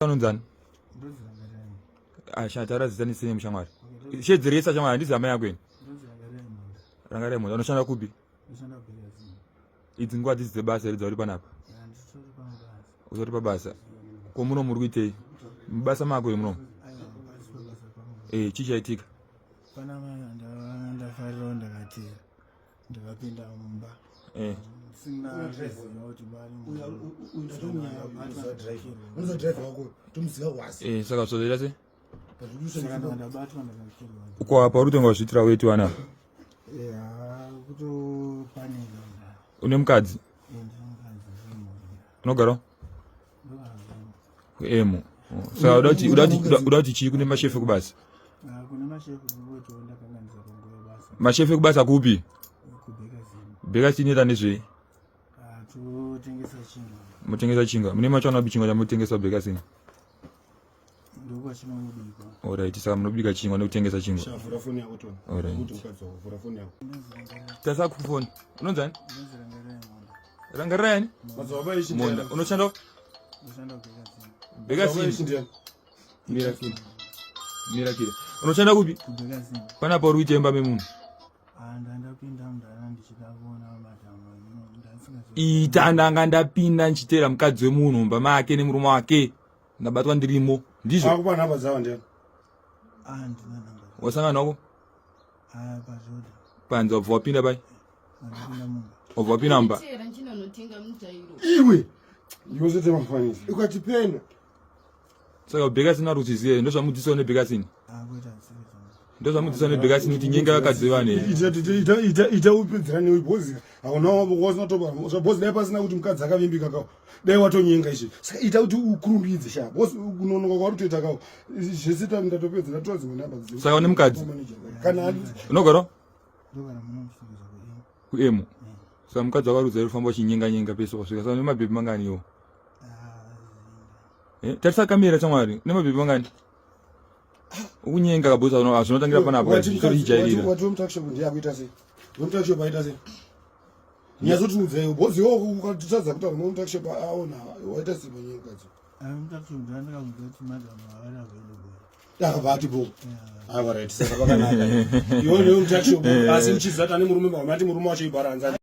Unzani? Shatara zitani sine mshamari. Shedzirisa shamari ndizama yakweni. Rangare muntu anoshanda kupi? Idzi nguva dzidzi basa ridza uri panapa. Uzori pabasa. Ko muno muri kuitei? Mubasa mako muno. Chichaitika. Pana ndafariro ndakati ndakapinda mumba. Sina kuti bali unoza drive wako tumziga wasi. Saka sozera se? Ndabatwa ndakakirwa. Uko apa uri kutenga zvitira wetu wana? Kuto panela. Une mukadzi? Unogara? Emo. Saka udati chii kune mashefu kubasa? Kuna mashefu kuti ndakanganza kongoya basa. Mashefu kubasa kupi? Beka sini tanizve? Totengesa chinga. Mutengesa chinga. Mune machwana bichinga chamutengesa beka sini? Ndoko chinobika. Alright, saka munobika chingwa nekutengesa chingwa. Shavura foni yako tona. Alright. Kuti mukadzi wako vura foni yako. Tasa kufoni. Unonzani? Rangarani? Madzibaba ishi. Monda. Unoshanda? Beka sini. Mira kile. Mira kile. Unoshanda kupi? Kubeka sini. Pana pauri kutemba memunhu. Ndapinda mudhara ndichidavona madhamu Ndanga ndapinda nchitera mukadzi wemunhu mumba make nemurume wake. Ndabatwa ndirimo. Ndizvo. Akupa nhamba dzawo ndiani? ndina namba. Wasangana nako? Pazoda. Panza wabva wapinda pai? Ndapinda mumba. Wabva wapinda mumba? Iwe. Yozete mafanisi. Ukatipenda. Saka beka sini ari kuchiziya ndozvamudzisawo nebeka sini? Kuita msivita. Ndozvamudzisawo nebeka sini kuti nyenga vakadzi vane. Ita upedzera newe bhozi. Hauna wasina toba. Bhozi dai pasina kuti mukadzi akavimbika kawo. Dai watonyenga ichi. Saka ita kuti ukurumbidze sha. Bhozi unonoka kwari kutoita kawo. Zvisita ndatopedza ndatoa dzimwe nhamba dzidzi. Saka une mukadzi? Kana Unogara? Ndogara muno msivita kwa Kuemo. Saka mukadzi wakarudza rufamba uchinyenga pese wasvika. Saka une mabhebi mangani iwo? Tarisa kamera chamwari. Une mabhebi mangani? Ukunyenga kabhuza zvinotangira panapa. Torijairira. Wati mutakisho ndi yakuita sei? Mutakisho baita sei? Nyazoti udzeyo bhozi yo ukatitadza kuti mutakisho aona waita sei manyika dzo. Mtakishunda ndakamudzati madhamu avana available. Yakabati bo. All right, saka bakanaka. Iwe mutakisho asi uchizata nemurume wamati murume wacho ibaranza.